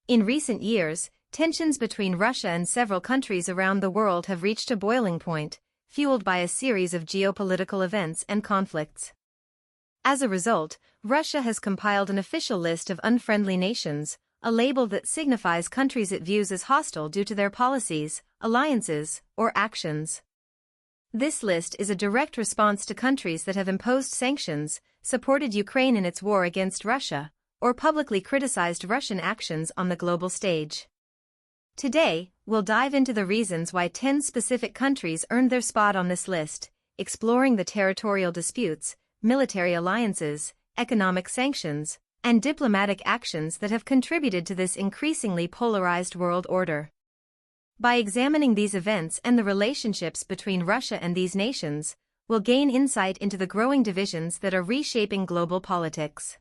In recent years, tensions between Russia and several countries around the world have reached a boiling point, fueled by a series of geopolitical events and conflicts. As a result, Russia has compiled an official list of unfriendly nations, a label that signifies countries it views as hostile due to their policies, alliances, or actions. This list is a direct response to countries that have imposed sanctions, supported Ukraine in its war against Russia, or publicly criticized Russian actions on the global stage. Today, we'll dive into the reasons why 10 specific countries earned their spot on this list, exploring the territorial disputes, military alliances, economic sanctions, and diplomatic actions that have contributed to this increasingly polarized world order. By examining these events and the relationships between Russia and these nations, we'll gain insight into the growing divisions that are reshaping global politics.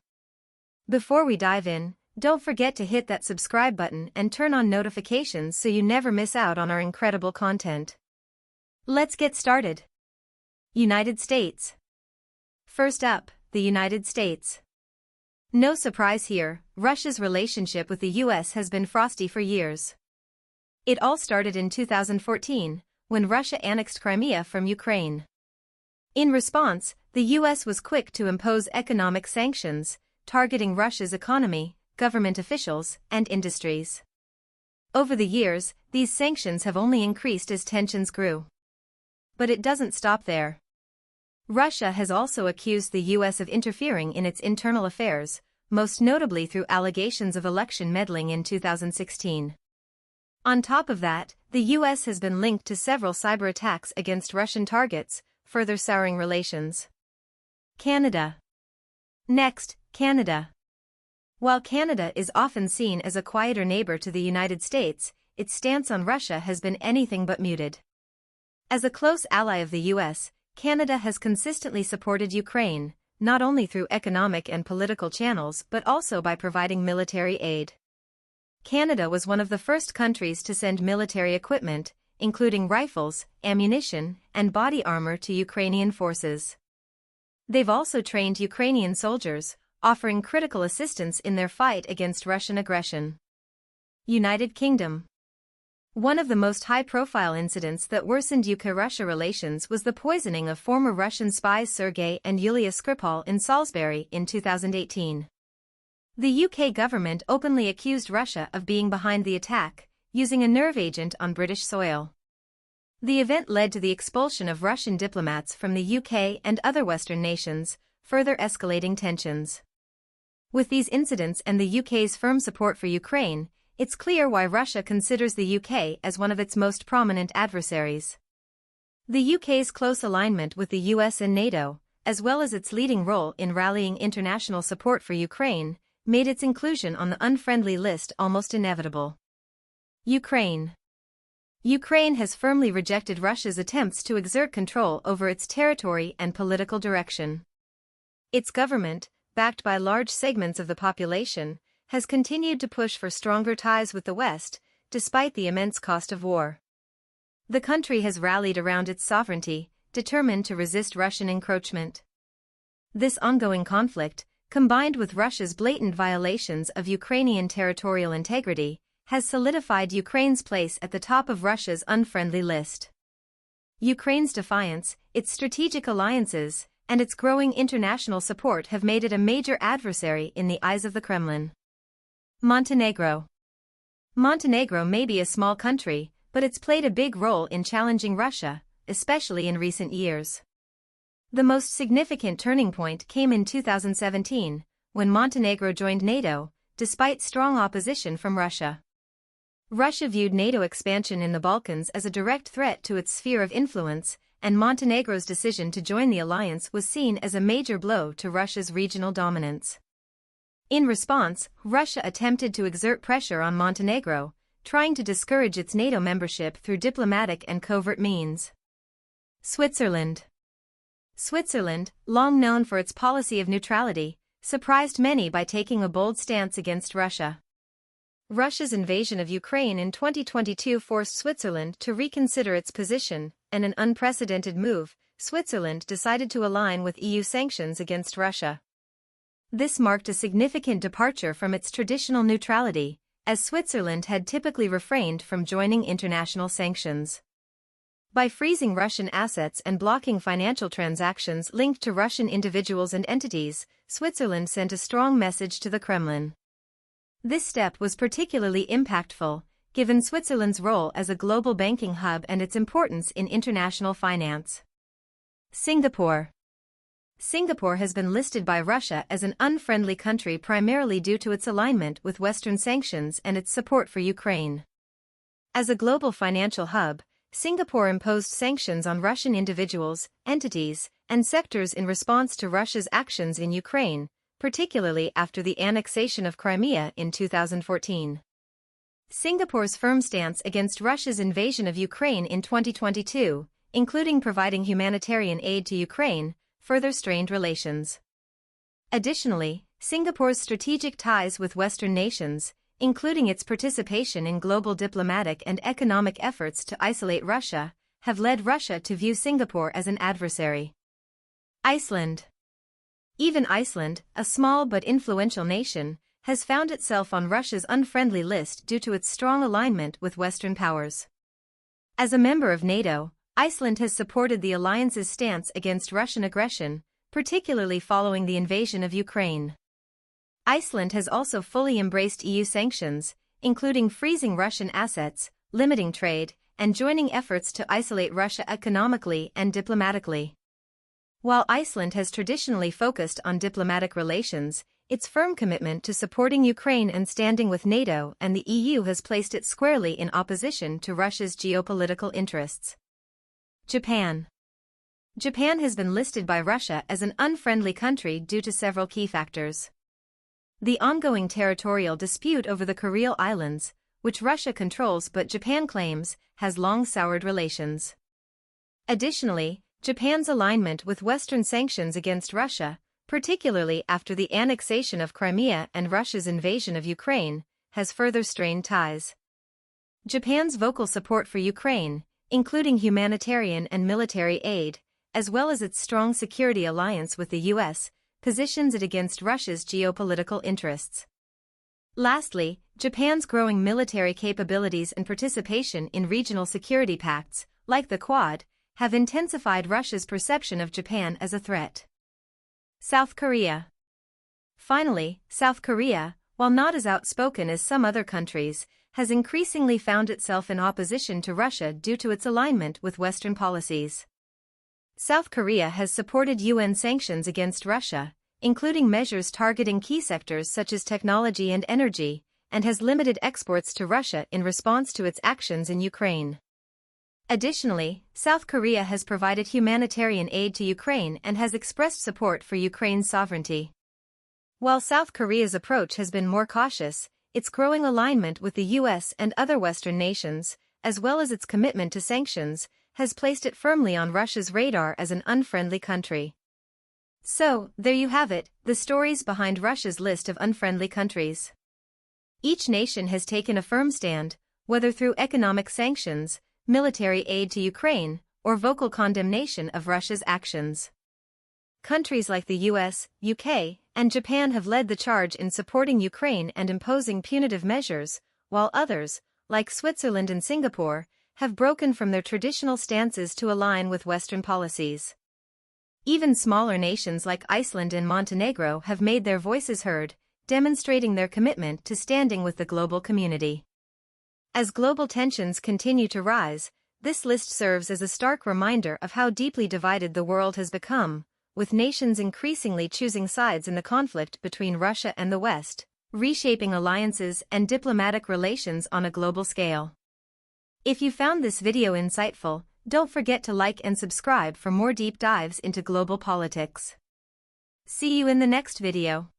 Before we dive in, don't forget to hit that subscribe button and turn on notifications so you never miss out on our incredible content. Let's get started. United States. First up, the United States. No surprise here, Russia's relationship with the US has been frosty for years. It all started in 2014, when Russia annexed Crimea from Ukraine. In response, the US was quick to impose economic sanctions, targeting Russia's economy, government officials, and industries. Over the years, these sanctions have only increased as tensions grew. But it doesn't stop there. Russia has also accused the US of interfering in its internal affairs, most notably through allegations of election meddling in 2016. On top of that, the US has been linked to several cyber attacks against Russian targets, further souring relations. Canada. Next, Canada. While Canada is often seen as a quieter neighbor to the United States, its stance on Russia has been anything but muted. As a close ally of the US, Canada has consistently supported Ukraine, not only through economic and political channels but also by providing military aid. Canada was one of the first countries to send military equipment, including rifles, ammunition, and body armor to Ukrainian forces. They've also trained Ukrainian soldiers, offering critical assistance in their fight against Russian aggression. United Kingdom. One of the most high-profile incidents that worsened UK-Russia relations was the poisoning of former Russian spies Sergei and Yulia Skripal in Salisbury in 2018. The UK government openly accused Russia of being behind the attack, using a nerve agent on British soil. The event led to the expulsion of Russian diplomats from the UK and other Western nations, further escalating tensions. With these incidents and the UK's firm support for Ukraine, it's clear why Russia considers the UK as one of its most prominent adversaries. The UK's close alignment with the US and NATO, as well as its leading role in rallying international support for Ukraine, made its inclusion on the unfriendly list almost inevitable. Ukraine. Ukraine has firmly rejected Russia's attempts to exert control over its territory and political direction. Its government, backed by large segments of the population, has continued to push for stronger ties with the West, despite the immense cost of war. The country has rallied around its sovereignty, determined to resist Russian encroachment. This ongoing conflict, combined with Russia's blatant violations of Ukrainian territorial integrity, has solidified Ukraine's place at the top of Russia's unfriendly list. Ukraine's defiance, its strategic alliances, and its growing international support have made it a major adversary in the eyes of the Kremlin. Montenegro. Montenegro may be a small country, but it's played a big role in challenging Russia, especially in recent years. The most significant turning point came in 2017, when Montenegro joined NATO, despite strong opposition from Russia. Russia viewed NATO expansion in the Balkans as a direct threat to its sphere of influence, and Montenegro's decision to join the alliance was seen as a major blow to Russia's regional dominance. In response, Russia attempted to exert pressure on Montenegro, trying to discourage its NATO membership through diplomatic and covert means. Switzerland. Switzerland, long known for its policy of neutrality, surprised many by taking a bold stance against Russia. Russia's invasion of Ukraine in 2022 forced Switzerland to reconsider its position, and an unprecedented move, Switzerland decided to align with EU sanctions against Russia. This marked a significant departure from its traditional neutrality, as Switzerland had typically refrained from joining international sanctions. By freezing Russian assets and blocking financial transactions linked to Russian individuals and entities, Switzerland sent a strong message to the Kremlin. This step was particularly impactful, given Switzerland's role as a global banking hub and its importance in international finance. Singapore. Singapore has been listed by Russia as an unfriendly country primarily due to its alignment with Western sanctions and its support for Ukraine. As a global financial hub, Singapore imposed sanctions on Russian individuals, entities, and sectors in response to Russia's actions in Ukraine, particularly after the annexation of Crimea in 2014. Singapore's firm stance against Russia's invasion of Ukraine in 2022, including providing humanitarian aid to Ukraine, further strained relations. Additionally, Singapore's strategic ties with Western nations, including its participation in global diplomatic and economic efforts to isolate Russia, have led Russia to view Singapore as an adversary. Iceland. Even Iceland, a small but influential nation, has found itself on Russia's unfriendly list due to its strong alignment with Western powers. As a member of NATO, Iceland has supported the alliance's stance against Russian aggression, particularly following the invasion of Ukraine. Iceland has also fully embraced EU sanctions, including freezing Russian assets, limiting trade, and joining efforts to isolate Russia economically and diplomatically. While Iceland has traditionally focused on diplomatic relations, its firm commitment to supporting Ukraine and standing with NATO and the EU has placed it squarely in opposition to Russia's geopolitical interests. Japan. Japan has been listed by Russia as an unfriendly country due to several key factors. The ongoing territorial dispute over the Kuril Islands, which Russia controls but Japan claims, has long soured relations. Additionally, Japan's alignment with Western sanctions against Russia, particularly after the annexation of Crimea and Russia's invasion of Ukraine, has further strained ties. Japan's vocal support for Ukraine, including humanitarian and military aid, as well as its strong security alliance with the U.S., positions it against Russia's geopolitical interests. Lastly, Japan's growing military capabilities and participation in regional security pacts, like the Quad, have intensified Russia's perception of Japan as a threat. South Korea. Finally, South Korea, while not as outspoken as some other countries, has increasingly found itself in opposition to Russia due to its alignment with Western policies. South Korea has supported UN sanctions against Russia, including measures targeting key sectors such as technology and energy, and has limited exports to Russia in response to its actions in Ukraine. Additionally, South Korea has provided humanitarian aid to Ukraine and has expressed support for Ukraine's sovereignty. While South Korea's approach has been more cautious, its growing alignment with the U.S. and other Western nations, as well as its commitment to sanctions, has placed it firmly on Russia's radar as an unfriendly country. So, there you have it, the stories behind Russia's list of unfriendly countries. Each nation has taken a firm stand, whether through economic sanctions, military aid to Ukraine, or vocal condemnation of Russia's actions. Countries like the US, UK, and Japan have led the charge in supporting Ukraine and imposing punitive measures, while others, like Switzerland and Singapore, have broken from their traditional stances to align with Western policies. Even smaller nations like Iceland and Montenegro have made their voices heard, demonstrating their commitment to standing with the global community. As global tensions continue to rise, this list serves as a stark reminder of how deeply divided the world has become, with nations increasingly choosing sides in the conflict between Russia and the West, reshaping alliances and diplomatic relations on a global scale. If you found this video insightful, don't forget to like and subscribe for more deep dives into global politics. See you in the next video.